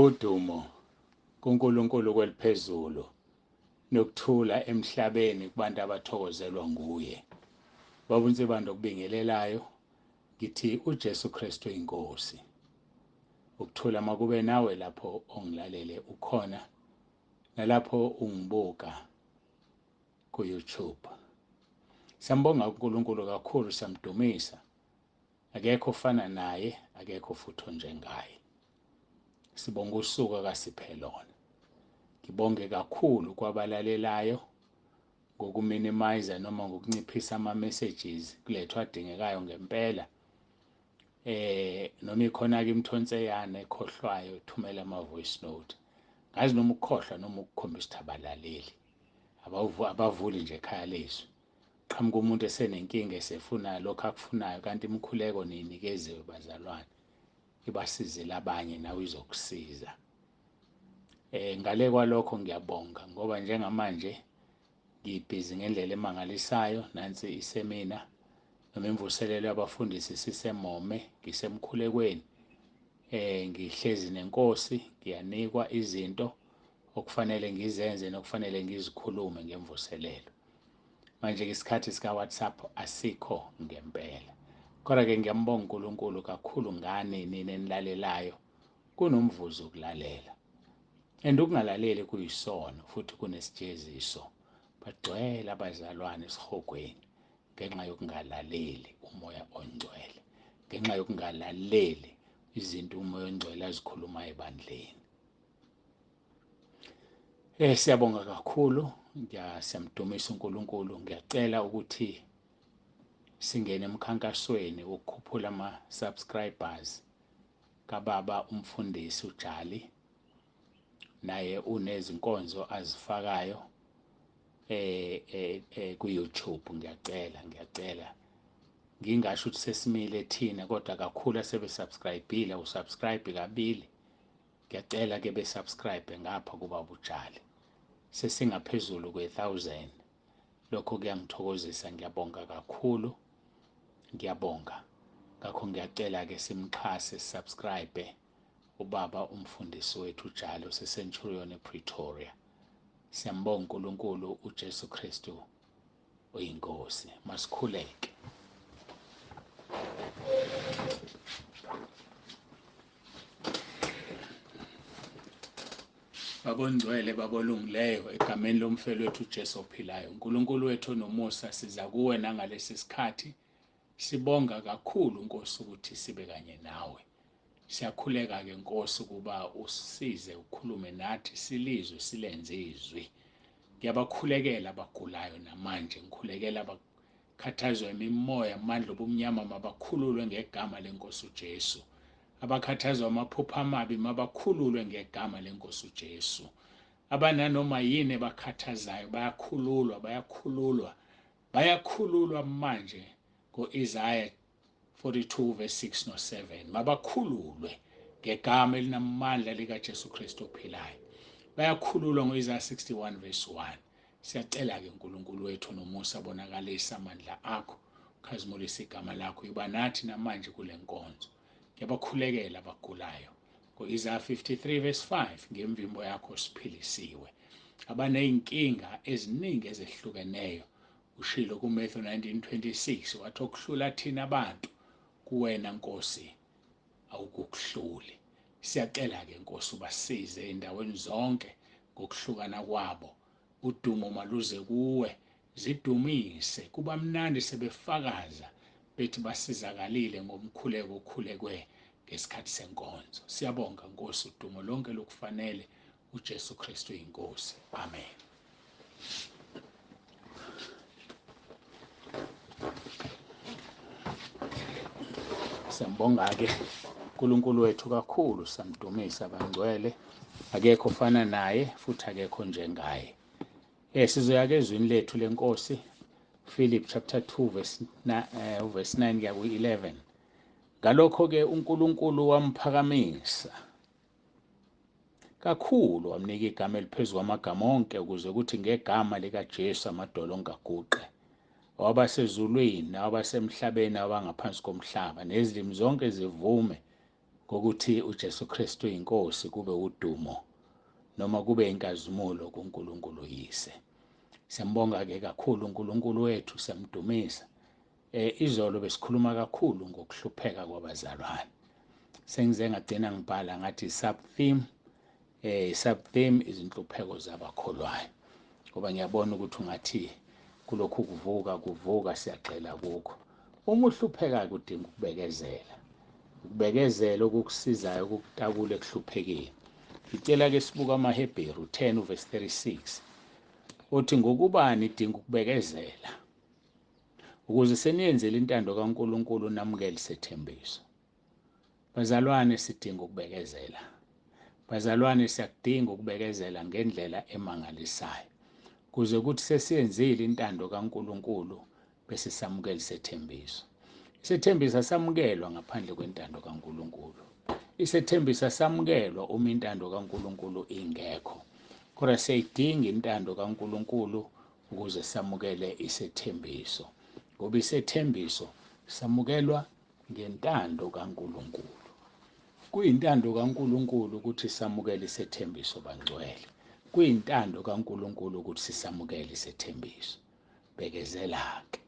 Udumo kuNkulunkulu kweliphezulu nokuthula emhlabeni kubantu abathokozelwa nguye. Baba uNsibando okubingelelayo ngithi uJesu Kristu inkosi. Ukuthula makube nawe lapho ongilalele ukhona nalapho ungibuka ku-YouTube. Siyambonga uNkulunkulu kakhulu, siyamdumisa. Akekho ofana naye, akekho futhi onjengaye. Sibonga usuku akasiphe lona. Ngibonge kakhulu kwabalalelayo ngokuminimize noma ngokunciphisa ama-messages kulethwa adingekayo ngempela. Noma ikhona-ke imithonseyana ekhohlwayo ethumela ama-voice note. Ngazi noma ukukhohlwa noma ukukhombisa ukuthi abalaleli abavuli nje ekhaya lezwi. Qhamuka umuntu esenenkinga esefuna lokho akufunayo, kanti imikhuleko niyinikeziwe bazalwane ibasizile abanye, nawe izokusiza. Ngale kwalokho ngiyabonga ngoba njengamanje ngibhizi ngendlela emangalisayo. Nansi isemina noma imvuselelo yabafundisi sisemome, ngisemkhulekweni. Ngihlezi nenkosi, ngiyanikwa izinto okufanele ngizenze nokufanele ngizikhulume ngemvuselelo. Manje-ke isikhathi sika-WhatsApp asikho ngempela. Kodwa-ke ngiyambonga uNkulunkulu kakhulu ngani nini enilalelayo kunomvuzo ukulalela. And ukungalaleli kuyisono futhi kunesijeziso. Bagcwele abazalwane esihogweni ngenxa yokungalaleli umoya ongcwele, ngenxa yokungalaleli izinto umoya ongcwele azikhuluma ebandleni. Siyabonga kakhulu, siyamdumisa uNkulunkulu. Ngiyacela ukuthi singene emkhankasweni wokukhuphula ama-subscribers kababa umfundisi uJali. Naye unezinkonzo azifakayo ku-YouTube. Ngiyacela ngingasho ukuthi sesimile thina, kodwa kakhulu asebe-subscribe-ile, usubscribe kabili. Ngiyacela ke be-subscribe ngapha kubaba uJali. Sesingaphezulu kwe-1000. Lokho kuyangithokozisa, ngiyabonga kakhulu, ngiyabonga. Ngakho ngiyacela-ke simxhase, subscribe ubaba umfundisi wethu uJali ose-Centurion ePretoria. Siyambonga uNkulunkulu, uJesu Kristu uyinkosi. Masikhuleke. Babongcwele babolungileyo, egameni lomfelo wethu uJesu ophilayo, uNkulunkulu wethu nomusa, siza kuwe nangalesi sikhathi. Sibonga kakhulu Nkosi ukuthi sibe kanye nawe. Siyakhuleka-ke Nkosi ukuba usize ukhulume nathi, silizwe silenze izwi. Ngiyabakhulekela abagulayo namanje, ngikhulekela abakhathazwa imimoya, amandla obumnyama mabakhululwe ngegama lenkosi uJesu. Abakhathazwa amaphupho amabi mabakhululwe ngegama lenkosi uJesu. Abananoma yini ebakhathazayo bayakhululwa manje ngo-Isaiah 42 verse 6 no-7. Mabakhululwe ngegama elinamandla likaJesu Kristu ophilayo. Bayakhululwa ngo-Isaiah 61 verse 1. Siyacela-ke uNkulunkulu wethu nomusa, bonakalisa amandla akho, ukhazimulisa igama lakho, iba nathi namanje kule nkonzo. Ngiyabakhulekela abagulayo ngo-Isaiah 53 verse 5, ngemvimbo yakho siphilisiwe. Abaney'nkinga eziningi ezehlukeneyo, ushilo kuMatthew 19:26, wathi okuhlula thina abantu kuwena Nkosi awukukuhluli. Siyacela-ke Nkosi ubasize ey'ndaweni zonke ngokuhlukana kwabo. Udumo maluze kuwe, zidumise. Kuba mnandi sebefakaza bethi basizakalile ngomkhuleko okhulekwe ngesikhathi senkonzo. Siyabonga Nkosi, udumo lonke lokufanele uJesu Kristu inkosi. Amen. Siyambonga-ke uNkulunkulu wethu kakhulu, siyamdumisa. Bangcwele, akekho ofana naye futhi akekho njengaye. Sizoya-ke ezwini lethu lenkosi, Philip chapter 2 verse 9 kuya ku-11. Ngalokho-ke uNkulunkulu wamphakamisa kakhulu, wamnika igama eliphezu kwamagama onke, ukuze kuthi ngegama likaJesu amadolo ongaguqe, wabasezulwini, wabasemhlabeni, wabangaphansi komhlaba, nezilimi zonke zivume ngokuthi uJesu Kristu inkosi kube udumo noma kube inkazimulo kuNkulunkulu Yise. Siyambonga-ke kakhulu uNkulunkulu wethu, siyamdumisa. Izolo besikhuluma kakhulu ngokuhlupheka kwabazalwane. Sengize ngagcina ngibhala ngathi sub-theme izinhlupheko zabakholwayo, ngoba ngiyabona ukuthi ungathi kulokhu kuvuka siyagxila kukho. Uma uhlupheka kudinga ukubekezela, ukubekezela okukusizayo ukukutakula ekuhluphekeni. Ngicela-ke sibuka amaHebheru 10 verse 36 uthi, ngokubani idinga ukubekezela ukuze seniyenzele intando kaNkulunkulu namukele isethembiso. Bazalwane, sidinga ukubekezela. Bazalwane, siyakudinga ukubekezela ngendlela emangalisayo kuze kuthi sesiyenzile intando kaNkulunkulu bese samukela isethembiso. Isethembiso asamukelwa ngaphandle kwentando kaNkulunkulu. Isethembiso asamukelwa uma intando kaNkulunkulu ingekho. Kodwa siyayidinga intando kaNkulunkulu ukuze samukele isethembiso, ngoba isethembiso samukelwa ngentando kaNkulunkulu. Kuyintando kaNkulunkulu ukuthi samukele isethembiso bangcwele. Kuyintando kaNkulunkulu ukuthi sisamukele isethembiso. Bekezela-ke.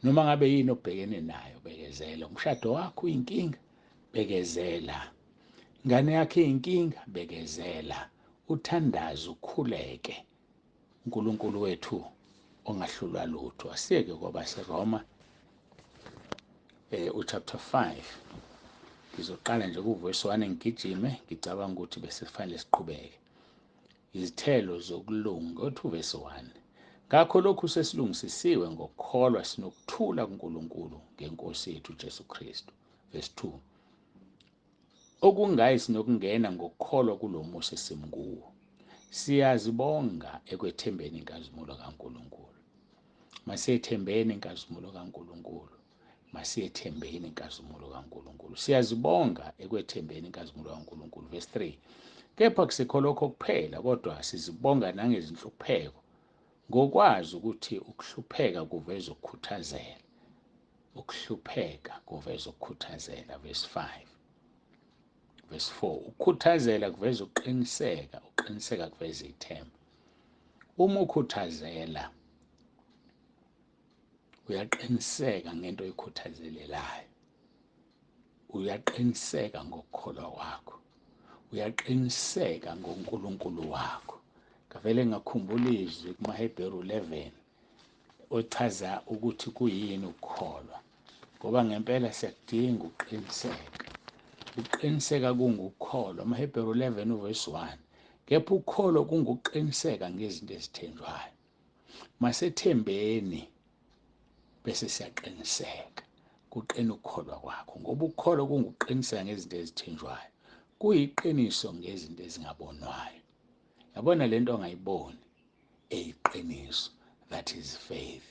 Noma ngabe yini obhekene nayo, bekezela. Umshado wakho uyinkinga, bekezela. Ingane yakho iyinkinga, bekezela. Uthandaze, ukhuleke. uNkulunkulu wethu ongahlulwa lutho. Asiyeke kwabaseRoma chapter 5. Ngizoqala nje kuverse 1 ngigijime, ngicabanga ukuthi bese kufanele siqhubeke. Izithelo zokulunga, 2 verse 1. Ngakho lokhu sesilungisisiwe ngokukholwa sinokuthula kuNkulunkulu ngeNkosi yethu uJesu Kristu. Verse 2. Okungayi sinokungena ngokukholwa kulo musa esimkuwo. Siyazibonga ekwethembeni inkazimulo kaNkulunkulu. Masiyethembeni inkazimulo kaNkulunkulu. Masiyethembeni inkazimulo kaNkulunkulu. Siyazibonga ekwethembeni inkazimulo kaNkulunkulu. Verse 3. Kepha akusikho lokho kuphela, kodwa sizibonga nangezinhlupheko, ngokwazi ukuthi ukuhlupheka kuveza ukukhuthazela. Ukuhlupheka kuveza ukukhuthazela. Verse 5. Verse 4. Ukukhuthazela kuveza ukuqiniseka, ukuqiniseka kuveza ithemba. Uma ukhuthazela, uyaqiniseka ngento oyikhuthazelelayo. Uyaqiniseka ngokukholwa kwakho. Uyaqiniseka ngoNkulunkulu wakho. Ngavele ngakhumbula izwi kumaHebheru 11 ochaza ukuthi kuyini ukukholwa, ngoba ngempela siyakudinga ukuqiniseka. Ukuqiniseka kungukukholwa. AmaHebheru 11 verse 1. Kepha ukukholwa kungukuqiniseka ngezinto ezithenjwayo. Masethembeni bese siyaqiniseka. Kuqina ukukholwa kwakho, ngoba ukukholwa kungukuqiniseka ngezinto ezithenjwayo. Kuyiqiniso ngezinto ezingabonwayo. Yabona lento ongayiboni eyiqiniso, that is faith.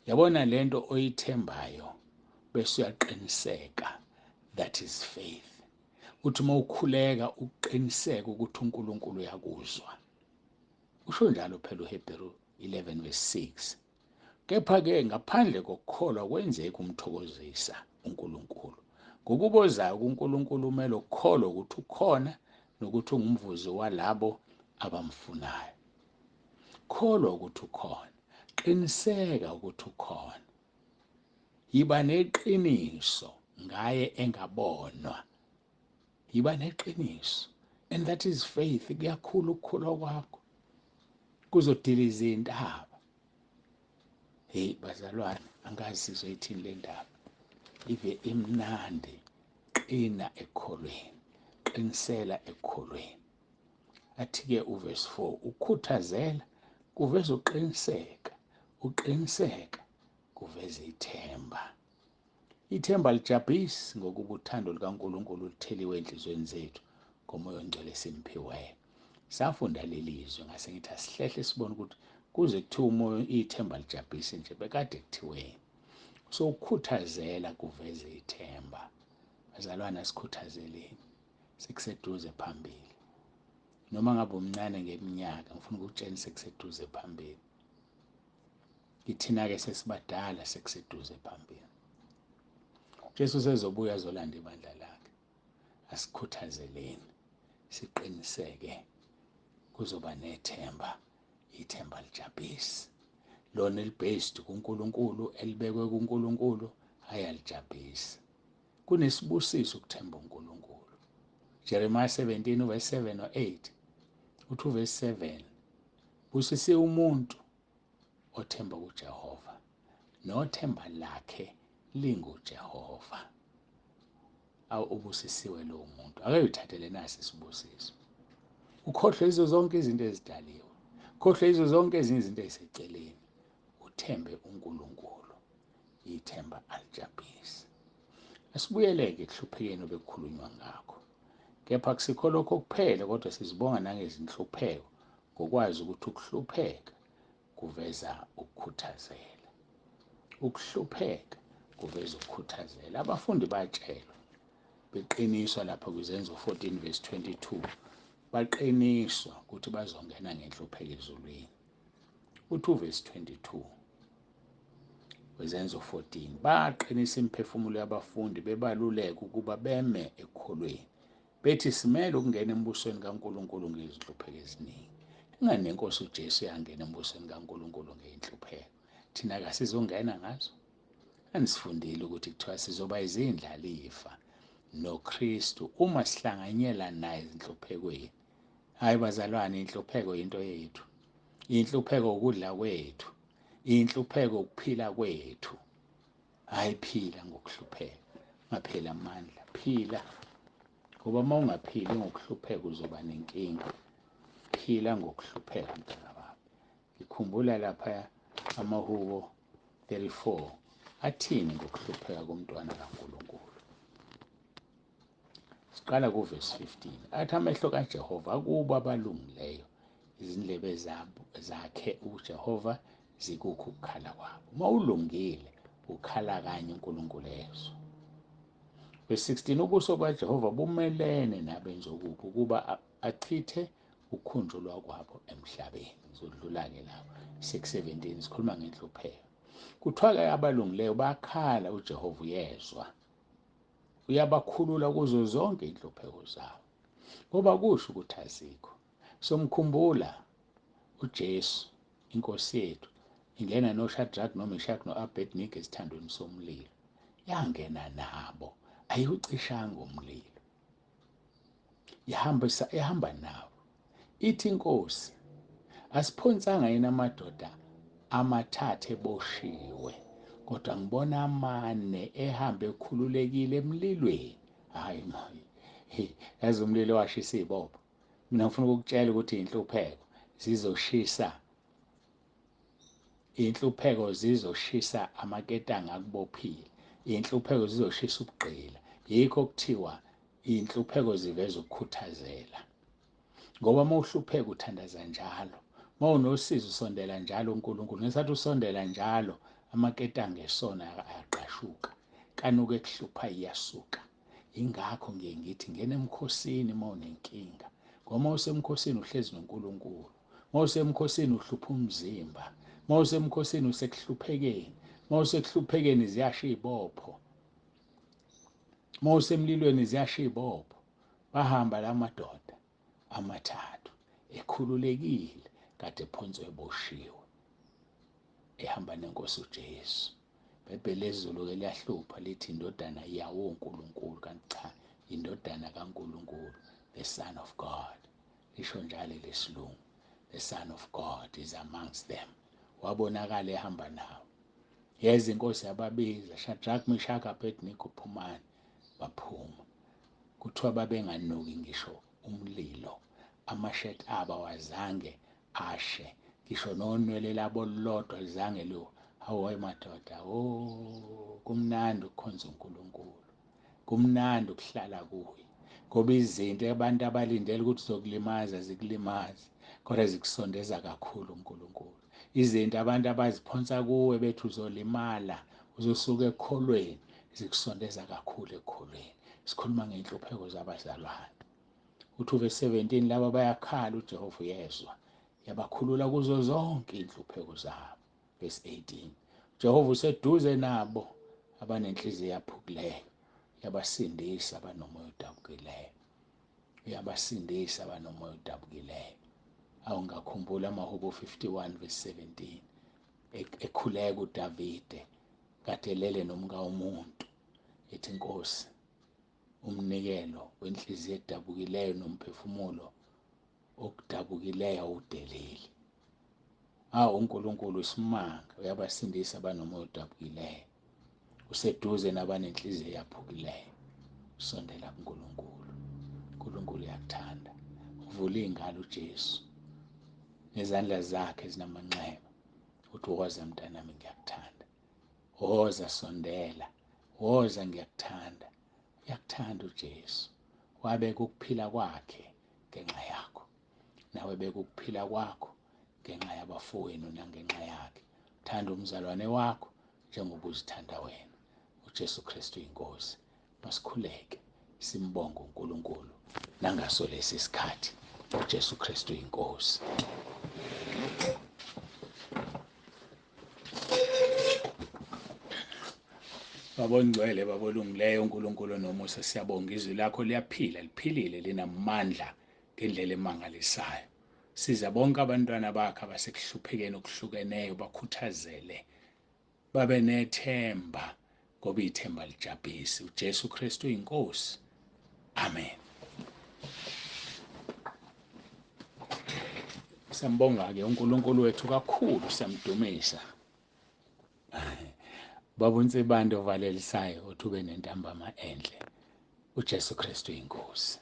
Yabona lento oyithembayo bese uyaqiniseka, that is faith. Uthi uma ukhuleka uqiniseka ukuthi uNkulunkulu uyakuzwa. Usho njalo phela uHebheru 11 verse 6. Kepha-ke ngaphandle kokukholwa kwenzeka umthokozisa uNkulunkulu. Ngokubozayo kuNkulunkulu kumele ukukholwa ukuthi ukhona nokuthi ungumvuzi walabo abamfunayo. Kholwa ukuthi ukhona. Qiniseka ukuthi ukhona. Yiba neqiniso ngaye engabonwa. Yiba neqiniso. And that is faith. Kuyakhula ukukholwa kwakho. Kuzodiliza intaba. Hey bazalwane, angazi sizoyithini le ndaba. Ive imnandi. Qina ekukholweni. Qinisela ekukholweni. Athi-ke uverse 4. Ukukhuthazela kuveza uqiniseka. Uqiniseka kuveza ithemba. Ithemba lijabhisi ngokuba uthando lukaNkulunkulu lutheliwe enhlizweni zethu ngoMoya oNgcwele simphiweyo. Safunda leli zwi ngase ngithi asihlehle sibone ukuthi kuze kuthiwa umoya ithemba lijabhisi nje bekade kuthiweni. So ukukhuthazela kuveza ithemba. Bazalwane, asikhuthazeleni. Sekuseduze phambili. Noma ngabe umncane ngeminyaka, ngifuna ukutshela sekuseduze phambili. Kithina-ke sesibadala sekuseduze phambili. Jesu sezobuya azolanda ibandla lakhe. Asikhuthazeleni siqiniseke, kuzoba nethemba, ithemba lijabhisi. Lona elibased kuNkulunkulu, elibekwe kuNkulunkulu, ayalijabhisi. Kunesibusiso ukuthemba uNkulunkulu. Jeremiah 17 verse 7 or 8 uthi verse 7, busisiwe umuntu othemba kuJehova, nothemba lakhe linguJehova. Ubusisiwe lowo muntu, ake uyithathele nasi isibusiso. Ukhohlwe izo zonke izinto ezidaliwe, ukhohlwe izo zonke ezinye izinto eziseceleni, uthembe uNkulunkulu, ithemba alijabhisi. Asibuyeleke ekuhluphekeni obekukhulunywa ngakho, kepha akusikho lokho kuphela, kodwa sizibonga nangezinhlupheko, ngokwazi ukuthi ukuhlupheka kuveza ukukhuthazela. Ukuhlupheka kuveza ukukhuthazela. Abafundi batshelwa, beqiniswa lapha kwizenzo 14 verse 22, baqiniswa ukuthi bazongena ngenhlupheko ezulwini. Uthi verse 22 kwizenzo 14, baqinisa imiphefumulo yabafundi bebaluleka ukuba beme ekukholweni, bethi simele ukungena embusweni kaNkulunkulu ngezinhlupheko eziningi. Ingani nenkosi uJesu yangena embusweni kaNkulunkulu ngeyinhlupheko, thina kasizongena ngazo? Anisifundile ukuthi kuthiwa sizoba izindlalifa noKristu uma sihlanganyela naye ezinhluphekweni. Hayi bazalwane, inhlupheko into yethu, inhlupheko ukudla kwethu, inhlupheko ukuphila kwethu. Hayi, phila ngokuhlupheka, ungapheli amandla, phila. Ngoba uma ungaphili ngokuhlupheka uzoba nenkinga. Phila ngokuhlupheka mntwana baba. Ngikhumbula lapha amahubo 34 athini ngokuhlupheka komntwana kaNkulunkulu. Siqala kuverse 15, athi amehlo kaJehova akubo abalungileyo, izindlebe zakhe uJehova zikukho ukukhala kwabo. Uma ulungile ukhala kanye uNkulunkulu ezwa. Verse 16, ubuso bukaJehova bumelene nabenza okubi ukuba achithe ukukhunjulwa kwabo emhlabeni. Ngizodlula-ke lapho 6:17 sikhuluma ngenhlupheko. Kuthiwa-ke abalungileyo bakhala, uJehova uyezwa, uyabakhulula kuzo zonke inhlupheko zabo, ngoba kusho ukuthi azikho. Somkhumbula uJesu, inkosi yethu, ingena noShadrach noMeshach no-Abednego esithandweni somlilo, yangena nabo, ayiwucishanga umlilo, yahamba nabo. Ithi inkosi, asiphonsanga yini amadoda amathathu eboshiwe, kodwa ngibona amane ehamba ekhululekile emlilweni. Hayi, yazi umlilo washisa izibopho. Mina ngifuna ukukutshela ukuthi inhlupheko zizoshisa amaketanga akubophile, inhlupheko zizoshisa ubugqila. Yikho kuthiwa inhlupheko ziveza ukukhuthazela, ngoba uma uhlupheka uthandaza njalo, uma unosizo usondela njalo uNkulunkulu. Ngesathi usondela njalo amaketanga esona ayaqashuka, kanuke kuhlupha iyasuka. Ingakho ngiye ngithi ngena emkhosini uma unenkinga, ngoba uma usemkhosini uhlezi noNkulunkulu, uma usemkhosini uhlupha umzimba, uma usemkhosini usekuhluphekeni, uma usekuhluphekeni ziyasha izibopho, uma usemlilweni ziyasha izibopho. Bahamba la madoda amathathu ekhululekile, kade ephonswe eboshiwe, ehamba nenkosi uJesu. IBhayibheli lesiZulu-ke liyahlupha lithi indodana yawo uNkulunkulu, kanti cha, indodana kaNkulunkulu, the Son of God. Lisho njalo lesilungu, the Son of God is amongst them. Wabonakala ehamba nawo. Yeza inkosi yababiza, Shadrach, Meshach, Abednego, phumani, baphuma. Kuthiwa babenganuki ngisho umlilo, amashethi abo awazange ashe, ngisho nonwele labo lodwa lizange lo. Hawu madoda, kumnandi ukukhonza uNkulunkulu, kumnandi ukuhlala kuye, ngoba izinto abantu abalindele ukuthi zokulimaza zikulimaza, kodwa zikusondeza kakhulu uNkulunkulu. Izinto abantu abaziphonsa kuwe bethi uzolimala, uzosuka ekukholweni, zikusondeza kakhulu ekukholweni. Sikhuluma ngenhlupheko zabazalwane. Uthi verse 17, laba bayakhala uJehova uyezwa, yabakhulula kuzo zonke inhlupheko zabo. Verse 18, Jehova useduze nabo abanenhliziyo eyaphukileyo, uyabasindisa abanomoya odabukileyo, uyabasindisa abanomoya odabukileyo. Awungakhumbula amaHubo 51:17 ekhuleka uDavide kade elele nomka umuntu ethi, Nkosi, umnikelo wenhliziyo edabukileyo nomphefumulo okudabukileyo awudeleli. uNkulunkulu usimanga, uyabasindisa abanomoya odabukileyo, useduze nabanenhliziyo eyaphukileyo. Sondela kuNkulunkulu. uNkulunkulu uyakuthanda. Uvula iy'ngalo uJesu nezandla zakhe ezinamanxeba, uthi woza mntanami, ngiyakuthanda. Woza, sondela, woza, ngiyakuthanda. Uyakuthanda uJesu. Wabeka ukuphila kwakhe ngenxa yakho, nawe beka ukuphila kwakho ngenxa yabafowenu nangenxa yakhe. Thanda umzalwane wakho njengoba uzithanda wena. uJesu Kristu inkosi. Masikhuleke simbonge uNkulunkulu nangaso lesi sikhathi. uJesu Kristu inkosi. Babongcwele, babolungileyo, uNkulunkulu nomusa, siyabonga izwi lakho liyaphila, liphilile, linamandla ngendlela emangalisayo. Siza bonke abantwana bakhe abasekuhluphekeni okuhlukeneyo, bakhuthazele, babe nethemba ngoba ithemba lijabhisi. uJesu Kristu inkosi. Amen. Siyambonga-ke uNkulunkulu wethu kakhulu, siyamdumisa. Baba uNsibande ovalelisayo, uthi ube nentambama enhle. uJesu Kristu inkosi.